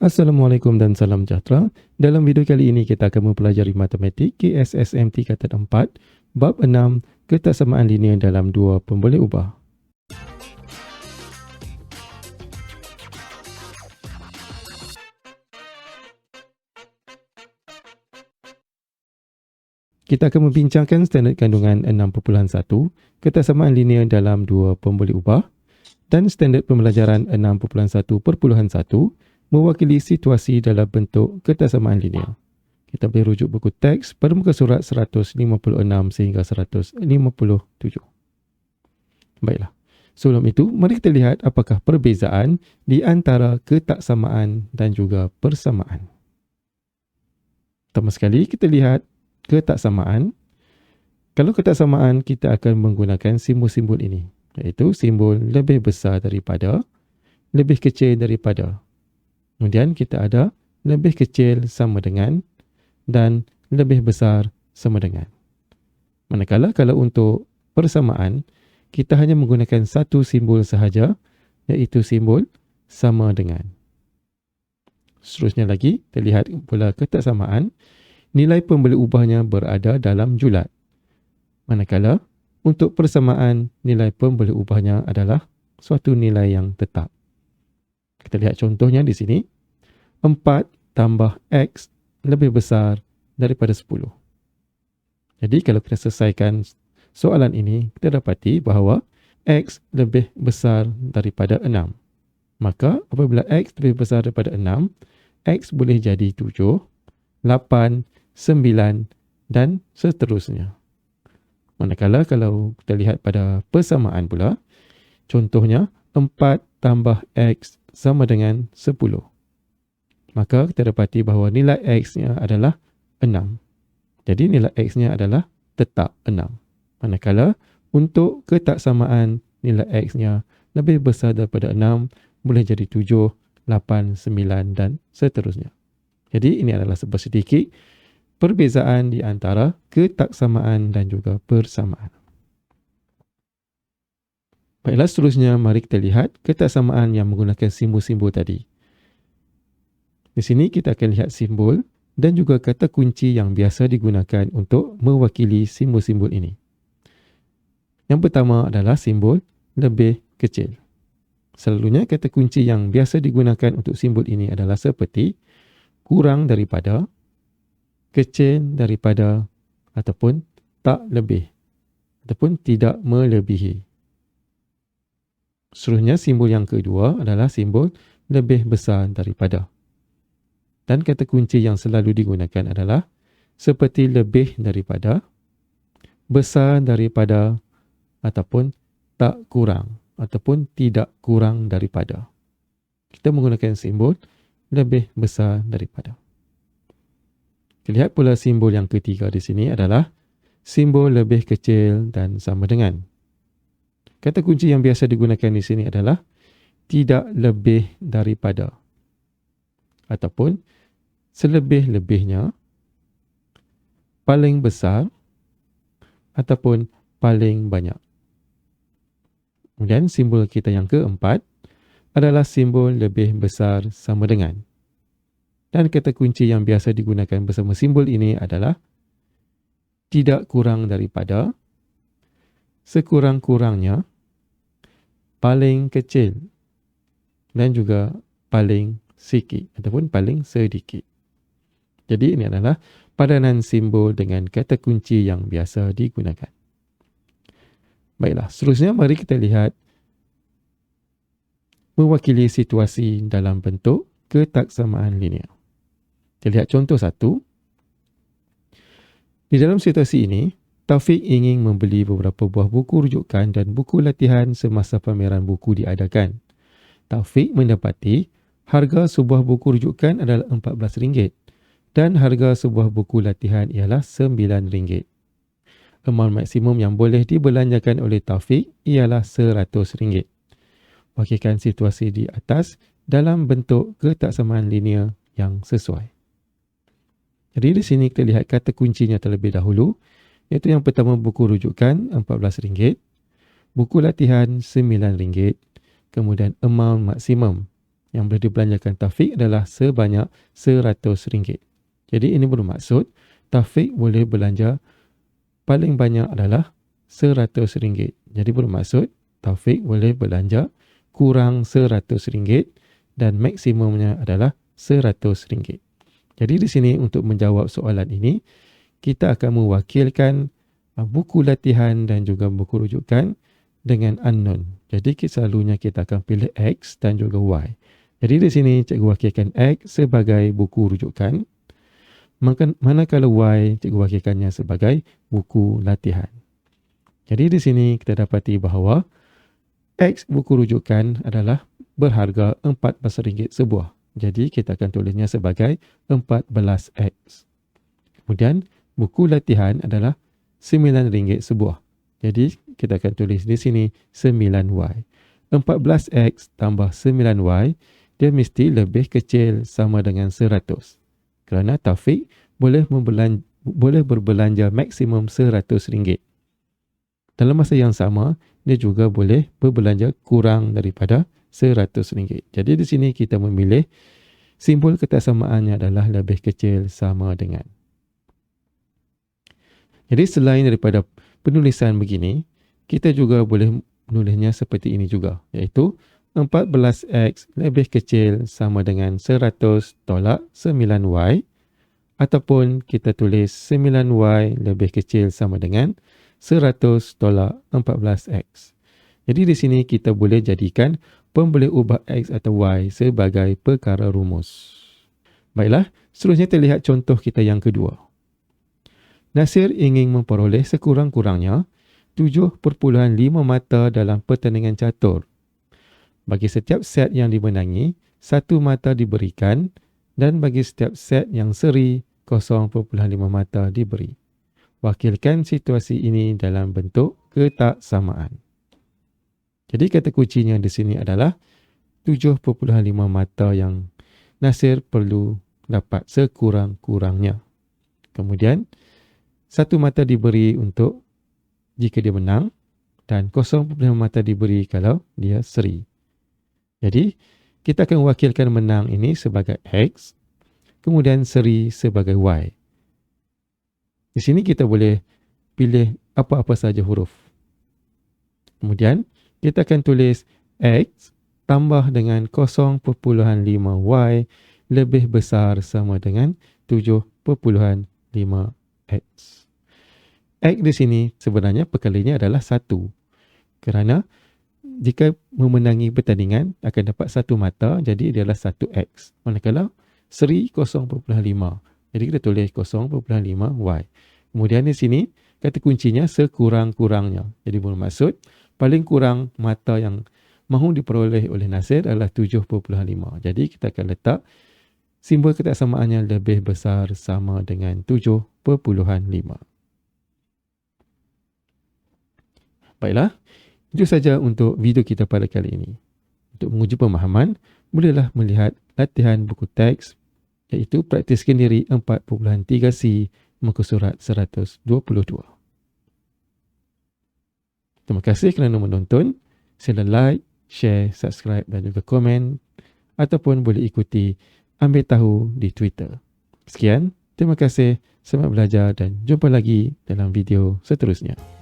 Assalamualaikum dan salam sejahtera. Dalam video kali ini kita akan mempelajari matematik KSSM tingkatan 4, bab 6, ketaksamaan linear dalam dua pemboleh ubah. Kita akan membincangkan standard kandungan 6.1, ketaksamaan linear dalam dua pemboleh ubah, dan standard pembelajaran 6.1.1 mewakili situasi dalam bentuk ketaksamaan linear. Kita boleh rujuk buku teks pada muka surat 156 sehingga 157. Baiklah. Sebelum itu, mari kita lihat apakah perbezaan di antara ketaksamaan dan juga persamaan. Pertama sekali, kita lihat ketaksamaan. Kalau ketaksamaan, kita akan menggunakan simbol-simbol ini, iaitu simbol lebih besar daripada, lebih kecil daripada. Kemudian kita ada lebih kecil sama dengan dan lebih besar sama dengan. Manakala kalau untuk persamaan, kita hanya menggunakan satu simbol sahaja, iaitu simbol sama dengan. Seterusnya lagi, kita lihat pula ketaksamaan, nilai pemboleh ubahnya berada dalam julat. Manakala untuk persamaan, nilai pemboleh ubahnya adalah suatu nilai yang tetap. Kita lihat contohnya di sini. 4 tambah X lebih besar daripada 10. Jadi kalau kita selesaikan soalan ini, kita dapati bahawa X lebih besar daripada 6. Maka apabila X lebih besar daripada 6, X boleh jadi 7, 8, 9 dan seterusnya. Manakala kalau kita lihat pada persamaan pula, contohnya 4 tambah X sama dengan 10. Maka kita dapati bahawa nilai X-nya adalah 6. Jadi nilai X-nya adalah tetap 6. Manakala untuk ketaksamaan nilai X-nya lebih besar daripada 6, boleh jadi 7, 8, 9 dan seterusnya. Jadi ini adalah sedikit perbezaan di antara ketaksamaan dan juga persamaan. Baiklah, seterusnya mari kita lihat ketaksamaan yang menggunakan simbol-simbol tadi. Di sini kita akan lihat simbol dan juga kata kunci yang biasa digunakan untuk mewakili simbol-simbol ini. Yang pertama adalah simbol lebih kecil. Selalunya kata kunci yang biasa digunakan untuk simbol ini adalah seperti kurang daripada, kecil daripada, ataupun tak lebih, ataupun tidak melebihi. Seterusnya simbol yang kedua adalah simbol lebih besar daripada. Dan kata kunci yang selalu digunakan adalah seperti lebih daripada, besar daripada, ataupun tak kurang, ataupun tidak kurang daripada. Kita menggunakan simbol lebih besar daripada. Kita lihat pula simbol yang ketiga di sini adalah simbol lebih kecil dan sama dengan. Kata kunci yang biasa digunakan di sini adalah tidak lebih daripada, ataupun selebih-lebihnya, paling besar, ataupun paling banyak. Kemudian simbol kita yang keempat adalah simbol lebih besar sama dengan. Dan kata kunci yang biasa digunakan bersama simbol ini adalah tidak kurang daripada, sekurang-kurangnya, paling kecil, dan juga paling sikit ataupun paling sedikit. Jadi ini adalah padanan simbol dengan kata kunci yang biasa digunakan. Baiklah, seterusnya mari kita lihat mewakili situasi dalam bentuk ketaksamaan linear. Kita lihat contoh 1. Di dalam situasi ini, Taufik ingin membeli beberapa buah buku rujukan dan buku latihan semasa pameran buku diadakan. Taufik mendapati harga sebuah buku rujukan adalah RM14 dan harga sebuah buku latihan ialah RM9. Amount maksimum yang boleh dibelanjakan oleh Taufik ialah RM100. Wakilkan situasi di atas dalam bentuk ketaksamaan linear yang sesuai. Jadi di sini kita lihat kata kuncinya terlebih dahulu, iaitu yang pertama buku rujukan RM14, buku latihan RM9, kemudian amount maksimum yang boleh dibelanjakan Taufik adalah sebanyak RM100. Jadi ini bermaksud Taufik boleh belanja paling banyak adalah RM100. Jadi bermaksud Taufik boleh belanja kurang RM100 dan maksimumnya adalah RM100. Jadi di sini untuk menjawab soalan ini, kita akan mewakilkan buku latihan dan juga buku rujukan dengan unknown. Jadi selalunya kita akan pilih X dan juga Y. Jadi di sini cikgu wakilkan X sebagai buku rujukan, manakala Y cikgu wakilkannya sebagai buku latihan. Jadi di sini kita dapati bahawa X buku rujukan adalah berharga RM14 sebuah. Jadi kita akan tulisnya sebagai 14X. Kemudian buku latihan adalah RM9 sebuah. Jadi kita akan tulis di sini 9Y. 14X tambah 9Y, dia mesti lebih kecil sama dengan 100. Kerana Taufik boleh berbelanja maksimum RM100. Dalam masa yang sama, dia juga boleh berbelanja kurang daripada RM100. Jadi di sini kita memilih simbol ketaksamaannya adalah lebih kecil sama dengan. Jadi selain daripada penulisan begini, kita juga boleh menulisnya seperti ini juga, iaitu 14X lebih kecil sama dengan 100 tolak 9Y, ataupun kita tulis 9Y lebih kecil sama dengan 100 tolak 14X. Jadi di sini kita boleh jadikan pemboleh ubah X atau Y sebagai perkara rumus. Baiklah, seterusnya terlihat contoh kita yang kedua. Nasir ingin memperoleh sekurang-kurangnya 7.5 mata dalam pertandingan catur. Bagi setiap set yang dimenangi, 1 mata diberikan dan bagi setiap set yang seri, 0.5 mata diberi. Wakilkan situasi ini dalam bentuk ketaksamaan. Jadi kata kuncinya di sini adalah 7.5 mata yang Nasir perlu dapat sekurang-kurangnya. Kemudian, 1 mata diberi untuk jika dia menang dan 0.5 mata diberi kalau dia seri. Jadi, kita akan wakilkan menang ini sebagai X, kemudian seri sebagai Y. Di sini kita boleh pilih apa-apa saja huruf. Kemudian, kita akan tulis X tambah dengan 0.5Y lebih besar sama dengan 7.5X. X di sini sebenarnya perkalinya adalah 1. Kerana jika memenangi pertandingan akan dapat 1 mata, jadi dia adalah 1X. Manakala seri 0.5. Jadi kita tulis 0.5Y. Kemudian di sini kata kuncinya sekurang-kurangnya. Jadi bermaksud paling kurang mata yang mahu diperoleh oleh Nasir adalah 7.5. Jadi kita akan letak simbol ketaksamaannya lebih besar sama dengan 7.5. Baiklah, itu saja untuk video kita pada kali ini. Untuk menguji pemahaman, bolehlah melihat latihan buku teks iaitu praktis sendiri 4.3C muka surat 122. Terima kasih kerana menonton. Sila like, share, subscribe dan juga komen ataupun boleh ikuti Ambil Tahu di Twitter. Sekian, terima kasih, selamat belajar dan jumpa lagi dalam video seterusnya.